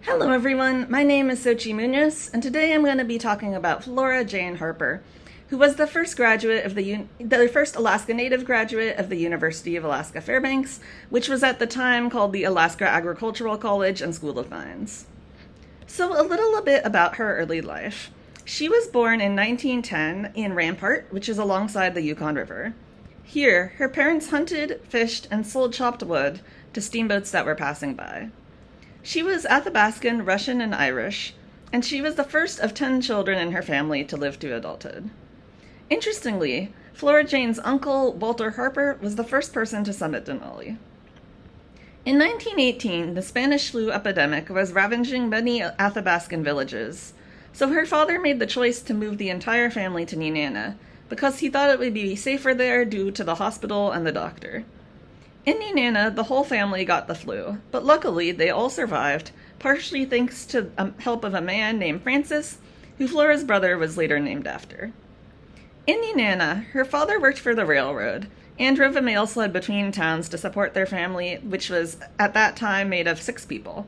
Hello everyone, my name is Sochi Munoz, and today I'm going to be talking about Flora Jane Harper, who was the first graduate of the first Alaska Native graduate of the University of Alaska Fairbanks, which was at the time called the Alaska Agricultural College and School of Mines. So a little bit about her early life. She was born in 1910 in Rampart, which is alongside the Yukon River. Here, her parents hunted, fished, and sold chopped wood to steamboats that were passing by. She was Athabascan, Russian, and Irish, and she was the first of 10 children in her family to live to adulthood. Interestingly, Flora Jane's uncle, Walter Harper, was the first person to summit Denali. In 1918, the Spanish flu epidemic was ravaging many Athabascan villages, so her father made the choice to move the entire family to Nenana because he thought it would be safer there due to the hospital and the doctor. In Nenana, the whole family got the flu, but luckily they all survived, partially thanks to the help of a man named Francis, who Flora's brother was later named after. In Nenana, her father worked for the railroad and drove a mail sled between towns to support their family, which was at that time made of 6 people.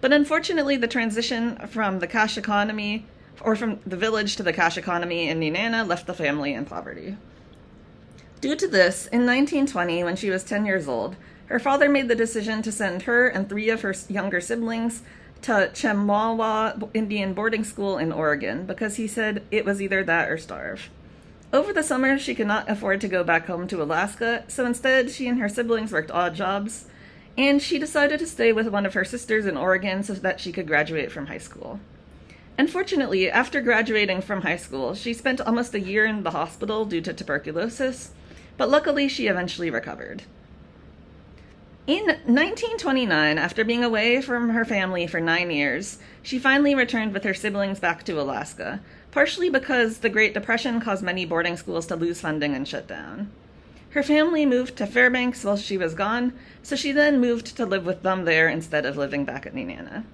But unfortunately, the transition from the cash economy, or from the village to the cash economy in Nenana, left the family in poverty. Due to this, in 1920, when she was 10 years old, her father made the decision to send her and 3 of her younger siblings to Chemawa Indian boarding school in Oregon because he said it was either that or starve. Over the summer, she could not afford to go back home to Alaska, so instead she and her siblings worked odd jobs, and she decided to stay with one of her sisters in Oregon so that she could graduate from high school. Unfortunately, after graduating from high school, she spent almost a year in the hospital due to tuberculosis, but luckily she eventually recovered. In 1929, after being away from her family for 9 years, she finally returned with her siblings back to Alaska, partially because the Great Depression caused many boarding schools to lose funding and shut down. Her family moved to Fairbanks while she was gone, so she then moved to live with them there instead of living back at Nenana.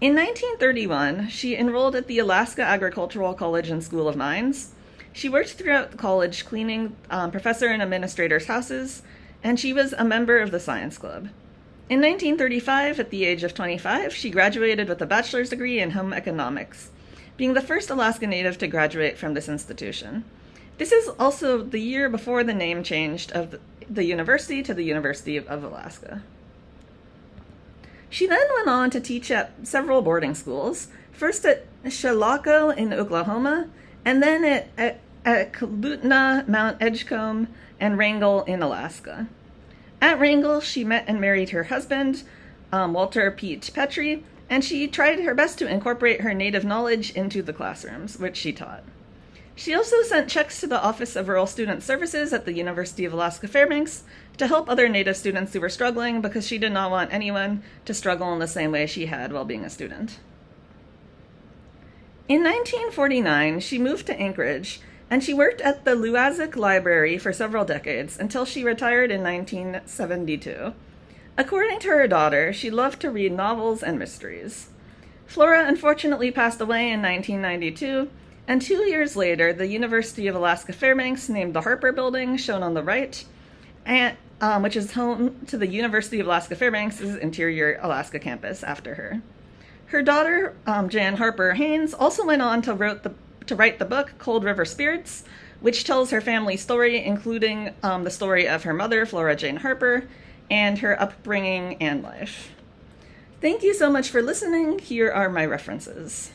In 1931, she enrolled at the Alaska Agricultural College and School of Mines. She worked throughout the college cleaning professor and administrators' houses, and she was a member of the science club. In 1935, at the age of 25, she graduated with a bachelor's degree in home economics, being the first Alaska Native to graduate from this institution. This is also the year before the name changed of the university to the University of Alaska. She then went on to teach at several boarding schools, first at Chilocco in Oklahoma, and then at Kalutna, Mount Edgecombe, and Wrangell in Alaska. At Wrangell, she met and married her husband, Walter Pete Petrie, and she tried her best to incorporate her Native knowledge into the classrooms, which she taught. She also sent checks to the Office of Rural Student Services at the University of Alaska Fairbanks to help other Native students who were struggling because she did not want anyone to struggle in the same way she had while being a student. In 1949, she moved to Anchorage, and she worked at the Luazic Library for several decades until she retired in 1972. According to her daughter, she loved to read novels and mysteries. Flora unfortunately passed away in 1992, and 2 years later, the University of Alaska Fairbanks named the Harper building, shown on the right, which is home to the University of Alaska Fairbanks' Interior Alaska campus after her. Her daughter, Jan Harper Haynes, also went on to write the book Cold River Spirits, which tells her family story, including the story of her mother, Flora Jane Harper, and her upbringing and life. Thank you so much for listening. Here are my references.